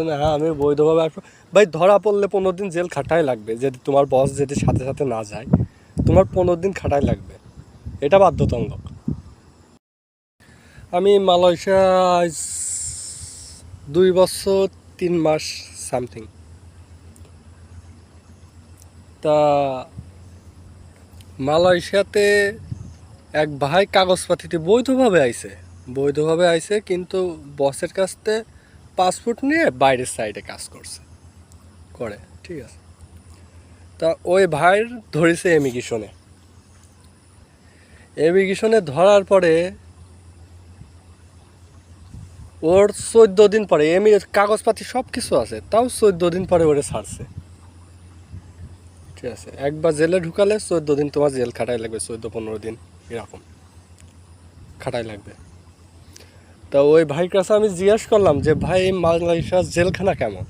না, হ্যাঁ আমি বৈধভাবে আসবো। ভাই ধরা পড়লে 15 দিন জেল খাটাই লাগবে, যদি তোমার বস যদি সাথে সাথে না যায় তোমার 15 দিন খাটাই লাগবে, এটা বাধ্যতামূলক। আমি মালয়েশিয়া 2 বছর 3 মাস সামথিং। তা মালয়েশিয়াতে এক ভাই কাগজপাতিতে বৈধভাবে আইছে কিন্তু বসের কাছ থেকে পাসপোর্ট নিয়ে বাইরের সাইডে কাজ করে, ঠিক আছে। তা ওই ভাইয়ের ধরেছে এমিগ্রেশনে ধরার পরে ওর 14 দিন পরে কাগজপাতি সব কিছু আছে, তাও 14 দিন পরে ওরে ছাড়ছে, ঠিক আছে। একবার জেলে ঢুকালে 14 দিন তোমার জেল খাটাই লাগবে, 14-15 দিন এরকম খাটাই লাগবে। তা ওই ভাইয়ের কাছে আমি জিজ্ঞেস করলাম যে ভাই মালয়েশিয়ার জেলখানা কেমন।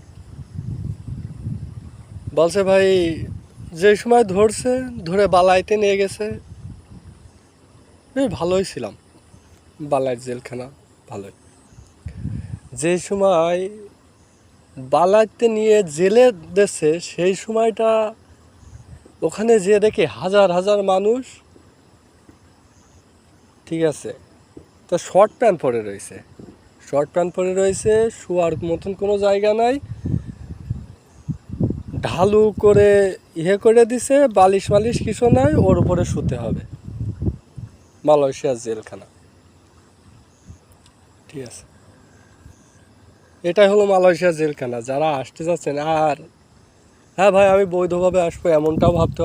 বলছে ভাই যে সময় ধরে বালাইতে নিয়ে গেছে ভালোই ছিলাম, বালাইয়ের জেলখানা ভালোই। যে সময় বালাইতে নিয়ে জেলে দেশে সেই সময়টা ওখানে যেয়ে দেখি হাজার হাজার মানুষ, ঠিক আছে। তো শর্ট প্যান্ট পরে রয়েছে, শোয়ার মতন কোনো জায়গা নাই, ঢালু করে করে দিছে, বালিশ মালিশ কিছু নাই, ওর উপরে শুতে হবে। মালয়েশিয়ার জেলখানা, ঠিক আছে। এটাই হলো মালয়েশিয়ার জেলখানা। যারা আসতে যাচ্ছেন, আর হ্যাঁ ভাই আমি বৈধভাবে আসবো এমনটাও ভাবতে